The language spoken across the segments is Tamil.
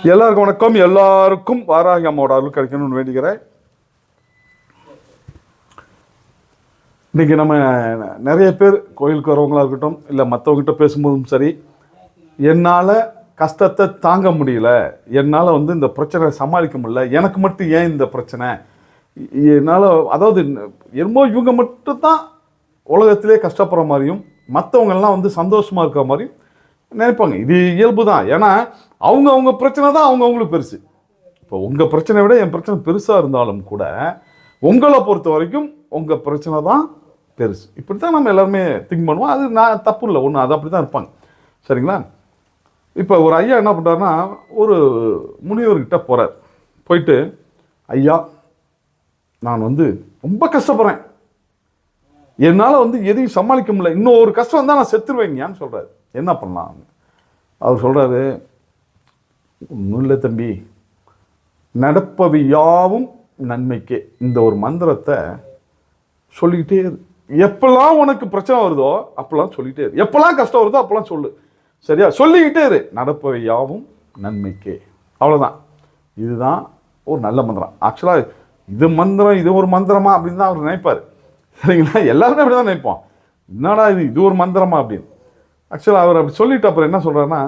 எல்லாருக்கும் வணக்கம். எல்லாருக்கும் வாராகி அம்மாவோட அருள் கிடைக்கணும்னு வேண்டிக்கிறேன். இன்னைக்கு நம்ம நிறைய பேர் கோயிலுக்கு வரவங்களா இருக்கட்டும், இல்லை மற்றவங்ககிட்ட பேசும்போதும் சரி, என்னால் கஷ்டத்தை தாங்க முடியல, என்னால் இந்த பிரச்சனை சமாளிக்க முடியல, எனக்கு மட்டும் ஏன் இந்த பிரச்சனை, என்னால் அதாவது என்னமோ இவங்க மட்டும்தான் உலகத்திலே கஷ்டப்படுற மாதிரியும் மற்றவங்கெல்லாம் சந்தோஷமாக இருக்கிற மாதிரியும் நினைப்பாங்க. இது இயல்பு தான். ஏன்னா அவங்க பிரச்சனை தான் அவங்களுக்கு பெருசு. இப்போ உங்கள் பிரச்சனை விட என் பிரச்சனை பெருசாக இருந்தாலும் கூட உங்களை பொறுத்த வரைக்கும் உங்கள் பிரச்சனை தான் பெருசு. இப்படி தான் நம்ம எல்லாருமே திங்க் பண்ணுவோம். அது நான் தப்பு இல்லை, ஒன்று அது அப்படி தான் இருப்பாங்க. சரிங்களா? இப்போ ஒரு ஐயா என்ன பண்ணுறாருன்னா, ஒரு முனிவர்கிட்ட போகிறார். போயிட்டு, ஐயா நான் ரொம்ப கஷ்டப்படுறேன், என்னால் எதையும் சமாளிக்க முடியல, இன்னும் ஒரு கஷ்டம் வந்தால் நான் செத்துருவேங்கன்னு சொல்கிறாரு. என்ன பண்ணலாம்? அவர் சொல்கிறாரு, ஒன்றும் இல்லை தம்பி, நடப்பவை யாவும் நன்மைக்கே, இந்த ஒரு மந்திரத்தை சொல்லிக்கிட்டே இரு. எப்பெல்லாம் உனக்கு பிரச்சனை வருதோ அப்பெல்லாம் சொல்லிகிட்டே இரு, எப்பெல்லாம் கஷ்டம் வருதோ அப்பெல்லாம் சொல்லு. சரியா? சொல்லிக்கிட்டே இரு, நடப்பவை யாவும் நன்மைக்கே. அவ்வளோதான். இதுதான் ஒரு நல்ல மந்திரம். ஆக்சுவலாக இது மந்திரம், இது ஒரு மந்திரமா அப்படின்னு தான் அவர் நினைப்பார். சரிங்களா? எல்லாருமே அப்படி தான் நினைப்போம். என்னடா இது ஒரு மந்திரமா அப்படின்னு. ஆக்சுவலாக அவர் அப்படி சொல்லிட்டு அப்புறம் என்ன சொல்கிறாருன்னா,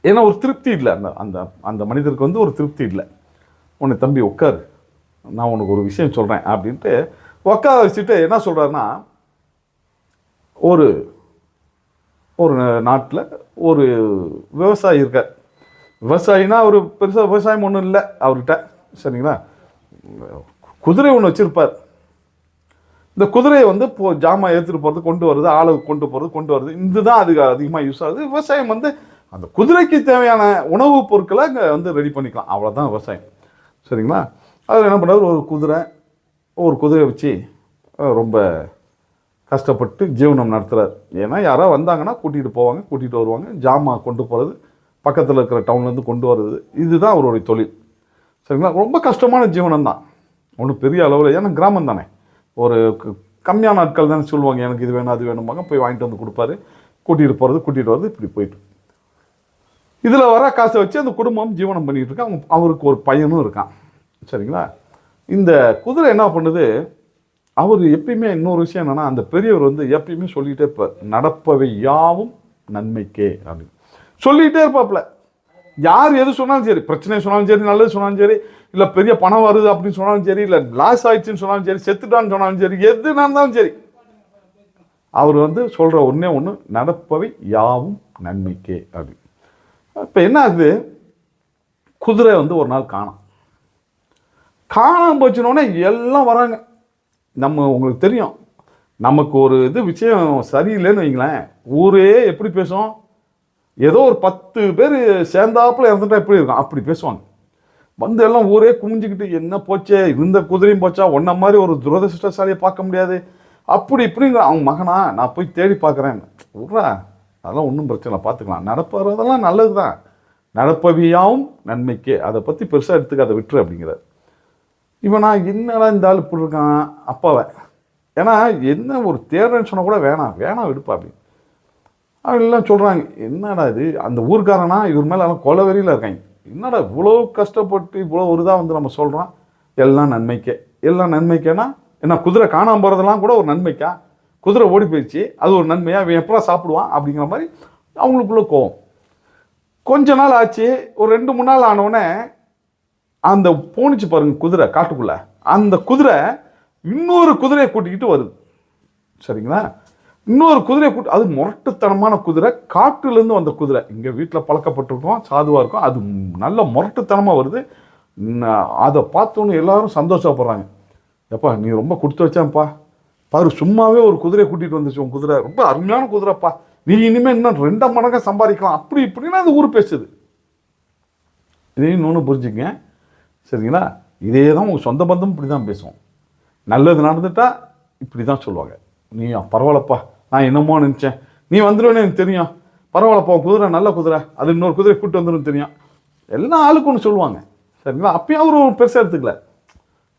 ஏன்னா ஒரு திருப்தி இல்லை, அந்த அந்த அந்த மனிதருக்கு ஒரு திருப்தி இல்லை. உன்னை தம்பி உட்காரு, நான் உனக்கு ஒரு விஷயம் சொல்கிறேன் அப்படின்ட்டு உட்கார வச்சுட்டு என்ன சொல்கிறாருன்னா, ஒரு ஒரு நாட்டில் ஒரு விவசாயி இருக்கார். விவசாயினா ஒரு பெருசாக விவசாயம் ஒன்றும் இல்லை அவர்கிட்ட. சரிங்களா? குதிரை ஒன்று வச்சுருப்பார். இந்த குதிரையை ஜாமான் ஏற்றுட்டு போகிறது, கொண்டு வருது, ஆளை கொண்டு வருது, இதுதான் அதுக்கு அதிகமாக யூஸ் ஆகுது. விவசாயம் அந்த குதிரைக்கு தேவையான உணவுப் பொருட்களை அங்கே ரெடி பண்ணிக்கலாம். அவ்வளோதான் விவசாயம். சரிங்களா? அதில் என்ன பண்ணுறாரு, ஒரு குதிரையை வச்சு ரொம்ப கஷ்டப்பட்டு ஜீவனம் நடத்துகிறார். ஏன்னா யாராவது வந்தாங்கன்னா கூட்டிகிட்டு போவாங்க, கூட்டிகிட்டு வருவாங்க, ஜாமான் கொண்டு போகிறது, பக்கத்தில் இருக்கிற டவுன்லேருந்து கொண்டு வர்றது, இதுதான் அவருடைய தொழில். சரிங்களா? ரொம்ப கஷ்டமான ஜீவனம் தான், ஒன்றும் பெரிய அளவில். ஏன்னா கிராமம் தானே, ஒரு கம்மியான நாட்கள் தானே சொல்லுவாங்க, எனக்கு இது வேணும் அது வேணும்பாங்க, போய் வாங்கிட்டு கொடுப்பாரு, கூட்டிகிட்டு போகிறது, கூட்டிகிட்டு வர்றது, இப்படி போயிட்டு இதில் வர காசை வச்சு அந்த குடும்பம் ஜீவனம் பண்ணிகிட்டு இருக்கான். அவருக்கு ஒரு பையனும் இருக்கான். சரிங்களா? இந்த குதிரை என்ன பண்ணுது, அவர் எப்பயுமே இன்னொரு விஷயம் என்னென்னா, அந்த பெரியவர் எப்பயுமே சொல்லிகிட்டே இருப்பார், நடப்பவை யாவும் நன்மைக்கே அப்படின்னு சொல்லிகிட்டே இருப்பாப்புல. யார் எது சொன்னாலும் சரி, பிரச்சனை சொன்னாலும் சரி, நல்லது சொன்னாலும் சரி, இல்லை பெரிய பணம் வருது அப்படின்னு சொன்னாலும் சரி, இல்லை லாஸ் ஆயிடுச்சுன்னு சொன்னாலும் சரி, செத்துட்டான்னு சொன்னாலும் சரி, எது நடந்தாலும் சரி, அவர் சொல்கிற ஒன்று, நடப்பவை யாவும் நன்மைக்கே அப்படி. இப்போ என்ன ஆகுது, குதிரை ஒரு நாள் காணாம போச்சுனோடனே எல்லாம் வராங்க. உங்களுக்கு தெரியும், நமக்கு ஒரு விஷயம் சரியில்லைன்னு வைங்களேன், ஊரே எப்படி பேசும், ஏதோ ஒரு 10 பேர் சேர்ந்தாப்புல இறந்துட்டா எப்படி இருக்கும் அப்படி பேசுவாங்க. எல்லாம் ஊரே குமிஞ்சிக்கிட்டு, என்ன போச்சே, இருந்த குதிரையும் போச்சா, ஒன்ன மாதிரி ஒரு துரதிருஷ்டசாலியை பார்க்க முடியாது, அப்படி இப்படிங்கிற. அவங்க மகனா, நான் போய் தேடி பார்க்குறேன், விட்றா, அதெல்லாம் ஒன்றும் பிரச்சனை, பார்த்துக்கலாம், நடப்பதெல்லாம் நல்லது தான், நடப்பவியாவும் நன்மைக்கே, அதை பற்றி பெருசாக எடுத்துக்க, அதை விட்டுரு அப்படிங்கிறார். இவன் நான் என்னடா இந்த ஆள் இப்படி இருக்கான் அப்பாவை, ஏன்னா என்ன ஒரு தேடுறேன்னு சொன்னால் கூட வேணாம் விடுப்பா அப்படின்னு. அவங்கெல்லாம் சொல்கிறாங்க, என்னடா இது, அந்த ஊர்க்காரனா இவர் மேலே எல்லாம் கொலவெறியில் இருக்காங்க, என்னடா இவ்வளோ கஷ்டப்பட்டு இவ்வளோ ஒரு இதாக நம்ம சொல்கிறோம், எல்லாம் நன்மைக்கேனா என்ன, குதிரை காணாமல் போகிறதெல்லாம் கூட ஒரு நன்மைக்கா, குதிரை ஓடி போயிடுச்சு அது ஒரு நன்மையா, இவன் எப்படா சாப்பிடுவான் அப்படிங்கிற மாதிரி அவங்களுக்குள்ள கோவம். கொஞ்ச நாள் ஆச்சு, ஒரு 2-3 நாள் ஆனவுடனே அந்த போனிச்சு பாருங்க குதிரை காட்டுக்குள்ளே, அந்த குதிரை இன்னொரு குதிரையை கூட்டிக்கிட்டு வருது. சரிங்களா? இன்னொரு குதிரையை கூட்டு, அது முரட்டுத்தனமான குதிரை, காட்டுலேருந்து வந்த குதிரை, இங்கே வீட்டில் பழக்கப்பட்டிருக்கோம், சாதுவாக இருக்கும், அது நல்ல முரட்டுத்தனமாக வருது. அதை பார்த்தோன்னு எல்லாரும் சந்தோஷப்படுறாங்க, எப்பா நீ ரொம்ப கொடுத்து வச்சான்ப்பா, பாரு சும்மாவே ஒரு குதிரையை கூட்டிகிட்டு வந்துச்சு, உன் குதிரை ரொம்ப அருமையான குதிரைப்பா, நீ இனிமேல் இன்னும் 2 மடங்காக சம்பாதிக்கலாம், அப்படி இப்படின்னா அந்த ஊர் பேசுது. இதையும் இன்னொன்று புரிஞ்சுங்க. சரிங்களா? இதே தான் உங்கள் சொந்த பந்தம் இப்படி தான் பேசுவோம். நல்லது நடந்துட்டா இப்படி தான் சொல்லுவாங்க, நீ பரவாயில்லப்பா, நான் என்னமோ நினச்சேன், நீ வந்துடுவேன்னு எனக்கு தெரியும், பரவாயில்லப்பா குதிரை நல்ல குதிரை, அது இன்னொரு குதிரை கூப்பிட்டு வந்துடும் தெரியும், எல்லா ஆளுக்கும் ஒன்று சொல்லுவாங்க. சரிங்களா? அப்பயும் அவர் ஒரு பெருசாக எடுத்துக்கல,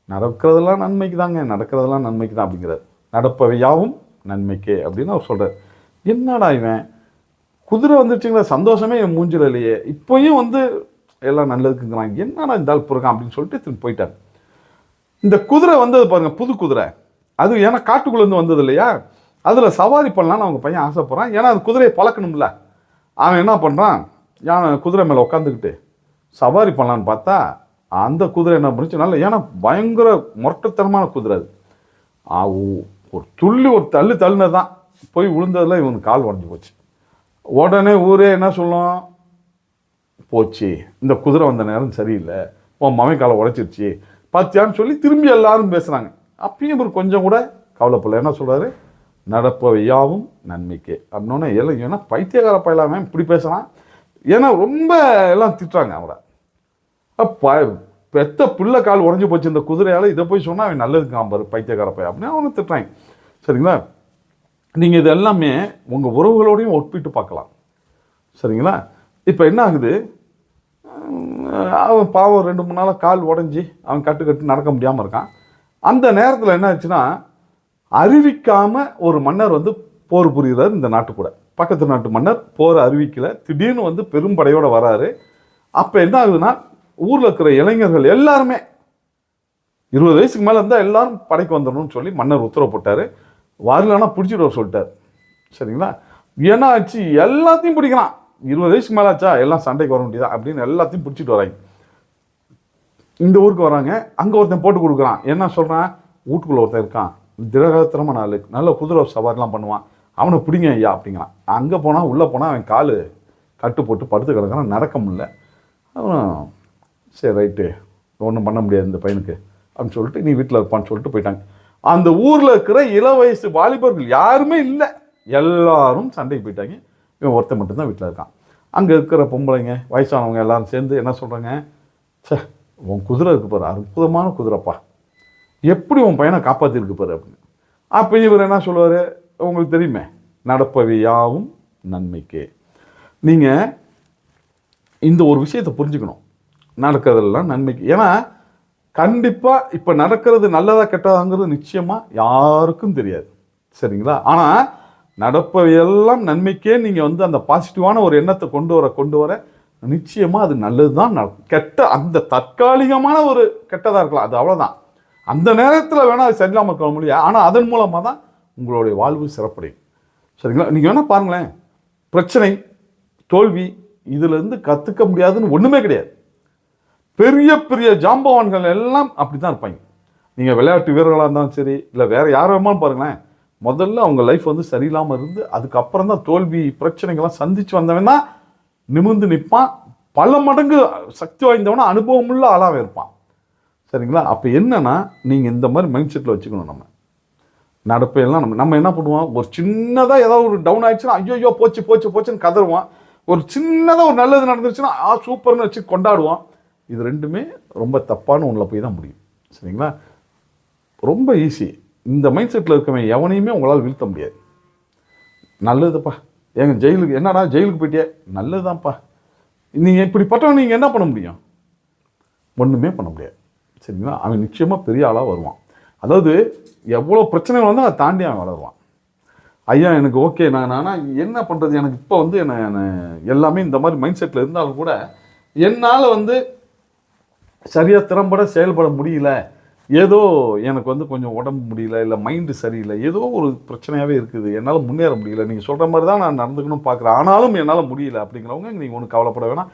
நடக்கிறதெல்லாம் நன்மைக்கு தாங்க, நடக்கிறதெல்லாம் நன்மைக்கு தான் அப்படிங்கிறார். நடப்பவை யாவும் நன்மைக்கே அப்படின்னு அவர் சொல்கிறார். என்னடா இவன், குதிரை வந்துருச்சுங்களா, சந்தோஷமே என் மூஞ்சில் இல்லையே, இப்போயும் எல்லாம் நல்லதுக்குங்கிறாங்க, என்னடா இந்த ஆள் போகிறான் அப்படின்னு சொல்லிட்டு திரும்பி போயிட்டாங்க. இந்த குதிரை வந்தது பாருங்கள், புது குதிரை. அது ஏன்னா காட்டுக்குள்ளேருந்து வந்தது இல்லையா, அதில் சவாரி பண்ணலான்னு அவங்க பையன் ஆசைப்படுறான். ஏன்னா அது குதிரையை பழக்கணும்ல. அவன் என்ன பண்ணுறான், யானை குதிரை மேலே உட்காந்துக்கிட்டு சவாரி பண்ணலான்னு பார்த்தா அந்த குதிரை என்ன பண்ணுச்சு, நல்ல ஏன்னா பயங்கர முரட்டுத்தனமான குதிரை அது. ஒரு துள்ளி ஒரு தள்ளுனது தான் போய் விழுந்ததில் இவனுக்கு கால் உடஞ்சி போச்சு. உடனே ஊரே என்ன சொல்லும், போச்சு இந்த குதிரை வந்த நேரம் சரியில்லை, உன் மகன் காலை உடைச்சிருச்சு பார்த்தியான்னு சொல்லி திரும்பி எல்லாரும் பேசுகிறாங்க. அப்பயும் இவர் கொஞ்சம் கூட கவலைப்படல. என்ன சொல்கிறாரு, நடப்பவை யாவும் நன்மைக்கு அப்படின்னோடனே எல்லாம் ஏன்னா பைத்தியக்கார பயிலாமே இப்படி பேசுகிறான். ஏன்னா ரொம்ப எல்லாம் திட்டுறாங்க அவரை. பெத்த பிள்ளை கால் உடஞ்சி போச்சு இந்த குதிரையால், இதை போய் சொன்னால் அவன் நல்லதுக்கு காம்பார் பைத்தியக்கார பையன் அப்படின்னு அவனை திட்டுறாங்க. சரிங்களா, நீங்கள் இது எல்லாமே உங்கள் உறவுகளோடையும் ஒப்பிட்டு பார்க்கலாம். சரிங்களா, இப்போ என்ன ஆகுது, அவன் பாவம் 2-3 நாளாக கால் உடஞ்சி அவன் கட்டு நடக்க முடியாமல் இருக்கான். அந்த நேரத்தில் என்ன ஆச்சுன்னா, அறிவிக்காமல் ஒரு மன்னர் வந்து போர் புரிகிறார் இந்த நாட்டு கூட. பக்கத்து நாட்டு மன்னர் போர் அறிவிக்கலை, திடீர்னு வந்து பெரும்படையோடு வராரு. அப்போ என்ன ஆகுதுன்னா, ஊரில் இருக்கிற இளைஞர்கள் எல்லாருமே 20 வயசுக்கு மேலே இருந்தால் எல்லாரும் படைக்கு வந்துடணும்னு சொல்லி மன்னர் உத்தரவு போட்டார். வரலன்னா பிடிச்சிட்டு வர சொல்லிட்டார். சரிங்களா, ஏன்னா ஆச்சு எல்லாத்தையும் பிடிக்கிறான். 20 வயசுக்கு மேலே ஆச்சா எல்லாம் சண்டைக்கு வர முடியுதா அப்படின்னு எல்லாத்தையும் பிடிச்சிட்டு வராங்க. இந்த ஊருக்கு வராங்க, அங்கே ஒருத்தன் போட்டு கொடுக்குறான். என்ன சொல்கிறான், வீட்டுக்குள்ளே ஒருத்தன் இருக்கான், திரகாத்திரமான ஆளு, நல்ல குதிரை சவாரிலாம் பண்ணுவான், அவனை பிடிங்க ஐயா அப்படிங்கிறான். அங்கே போனால் உள்ளே போனால் அவன் கால் கட்டு போட்டு படுத்து கிடக்கிறான், நடக்க முடியல. அவன் சரி ரைட்டு ஒன்றும் பண்ண முடியாது இந்த பையனுக்கு அப்படின்னு சொல்லிட்டு நீ வீட்டில் இருப்பான்னு சொல்லிட்டு போயிட்டாங்க. அந்த ஊரில் இருக்கிற இள வயசு வாலிபர்கள் யாருமே இல்லை, எல்லாரும் சண்டைக்கு போயிட்டாங்க. இவன் ஒருத்தன் மட்டும்தான் வீட்டில் இருக்கான். அங்கே இருக்கிற பொம்பளைங்க வயசானவங்க எல்லாரும் சேர்ந்து என்ன சொல்கிறாங்க, சே உன் குதிரை இருக்கு பாரு, அற்புதமான குதிரைப்பா, எப்படி உன் பையனை காப்பாற்றிருக்கு பாரு அப்படின்னு. அப்போ இவர் என்ன சொல்லுவார், உங்களுக்கு தெரியுமே, நடப்பவை யாவும் நன்மைக்கு. நீங்கள் இந்த ஒரு விஷயத்தை புரிஞ்சுக்கணும், நடக்கிறதெல்லாம் நன்மைக்கு. ஏன்னா கண்டிப்பாக இப்போ நடக்கிறது நல்லதா கெட்டதாங்கிறது நிச்சயமாக யாருக்கும் தெரியாது. சரிங்களா, ஆனால் நடப்பவையெல்லாம் நன்மைக்கே நீங்கள் வந்து அந்த பாசிட்டிவான ஒரு எண்ணத்தை கொண்டு வர நிச்சயமாக அது நல்லது தான் நடக்கும். கெட்ட அந்த தற்காலிகமான ஒரு கெட்டதாக இருக்கலாம், அது அவ்வளோதான். அந்த நேரத்தில் வேணால் அது சரியில்லாமல் இருக்க முடியாது, ஆனால் அதன் மூலமாக தான் உங்களுடைய வாழ்வு சிறப்படையும். சரிங்களா, நீங்கள் வேணால் பாருங்களேன், பிரச்சனை தோல்வி இதிலேருந்து கற்றுக்க முடியாதுன்னு ஒன்றுமே கிடையாது. பெரிய பெரிய ஜாம்பவான்கள் எல்லாம் அப்படி தான் இருப்பாங்க. நீங்கள் விளையாட்டு வீரர்களாக இருந்தாலும் சரி, இல்லை வேறு யார் வேணுமாலும் பாருங்களேன், முதல்ல அவங்க லைஃப் வந்து சரியில்லாமல் இருந்து அதுக்கப்புறம் தான் தோல்வி பிரச்சனைகள்லாம் சந்தித்து வந்தவன் தான் நிமிர்ந்து நிற்பான். பல மடங்கு சக்தி வாய்ந்தவனா அனுபவமுள்ள ஆளாக இருப்பான். சரிங்களா, அப்போ என்னன்னா நீங்கள் இந்த மாதிரி மைண்ட் செட்டில் வச்சுக்கணும். நம்ம நடப்பையெல்லாம் நம்ம என்ன பண்ணுவோம், ஒரு சின்னதாக ஏதாவது ஒரு டவுன் ஆயிடுச்சுன்னா ஐயோ போச்சுன்னு கதறுவான். ஒரு சின்னதாக ஒரு நல்லது நடந்துருச்சுன்னா சூப்பர்னு வச்சு கொண்டாடுவான். இது ரெண்டுமே ரொம்ப தப்பான ஒன்றில் போய் தான் முடியும். சரிங்களா, ரொம்ப ஈஸி. இந்த மைண்ட் செட்டில் இருக்கவன் எவனையுமே உங்களால் வீழ்த்த முடியாது. நல்லதுப்பா, எங்கள் ஜெயிலுக்கு என்னடா ஜெயிலுக்கு போயிட்டே, நல்லதுதான்ப்பா, நீங்கள் இப்படிப்பட்டவன் நீங்கள் என்ன பண்ண முடியும், ஒன்றுமே பண்ண முடியாது. சரிங்களா, அவன் நிச்சயமாக பெரிய ஆளாக வருவான். அதாவது எவ்வளோ பிரச்சனைகள் வந்து அதை தாண்டி அவன் வளருவான். ஐயா எனக்கு ஓகே, ஆனால் என்ன பண்ணுறது, எனக்கு இப்போ வந்து என்ன எல்லாமே இந்த மாதிரி மைண்ட் செட்டில் இருந்தாலும் கூட என்னால் வந்து சரியாக திறம்பட செயல்பட முடியல, ஏதோ எனக்கு வந்து கொஞ்சம் உடம்பு முடியல, இல்லை மைண்டு சரியில்லை, ஏதோ ஒரு பிரச்சனையாகவே இருக்குது, என்னால் முன்னேற முடியல, நீங்கள் சொல்கிற மாதிரி தான் நான் நடந்துக்கணும் பார்க்குறேன், ஆனாலும் என்னால் முடியல அப்படிங்கிறவங்க நீங்கள் ஒன்றும் கவலைப்பட வேணாம்.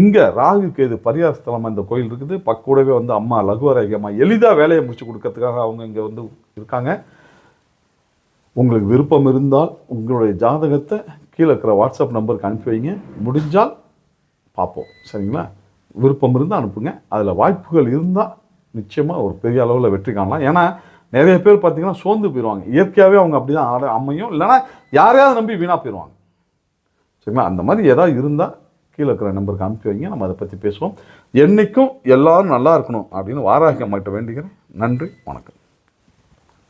இங்கே ராகு கேது பரிகார ஸ்தலமாக இந்த கோயில் இருக்குது. பக்கூடவே வந்து அம்மா லகுவராகி அம்மா எளிதாக வேலையை முடிச்சு கொடுக்கறதுக்காக அவங்க இங்கே வந்து இருக்காங்க. உங்களுக்கு விருப்பம் இருந்தால் உங்களுடைய ஜாதகத்தை கீழே இருக்கிற வாட்ஸ்அப் நம்பருக்கு அனுப்பி வைங்க, முடிஞ்சால் பார்ப்போம். சரிங்களா, விருப்பம் இருந்தால் அனுப்புங்க. அதில் வாய்ப்புகள் இருந்தால் நிச்சயமாக ஒரு பெரிய அளவில் வெற்றி காணலாம். ஏன்னா நிறைய பேர் பார்த்திங்கன்னா சோர்ந்து போயிடுவாங்க. இயற்கையாகவே அவங்க அப்படி தான் அமையும், இல்லைனா யாரையாவது நம்பி வீணாக போயிடுவாங்க. சரிங்களா, அந்த மாதிரி ஏதாவது இருந்தால் கீழே இருக்கிற நம்பருக்கு அனுப்பி வைங்க, நம்ம அதை பற்றி பேசுவோம். என்றைக்கும் எல்லோரும் நல்லா இருக்கணும் அப்படின்னு வாராகி அம்மாகிட்ட வேண்டிக்கிறேன். நன்றி, வணக்கம்.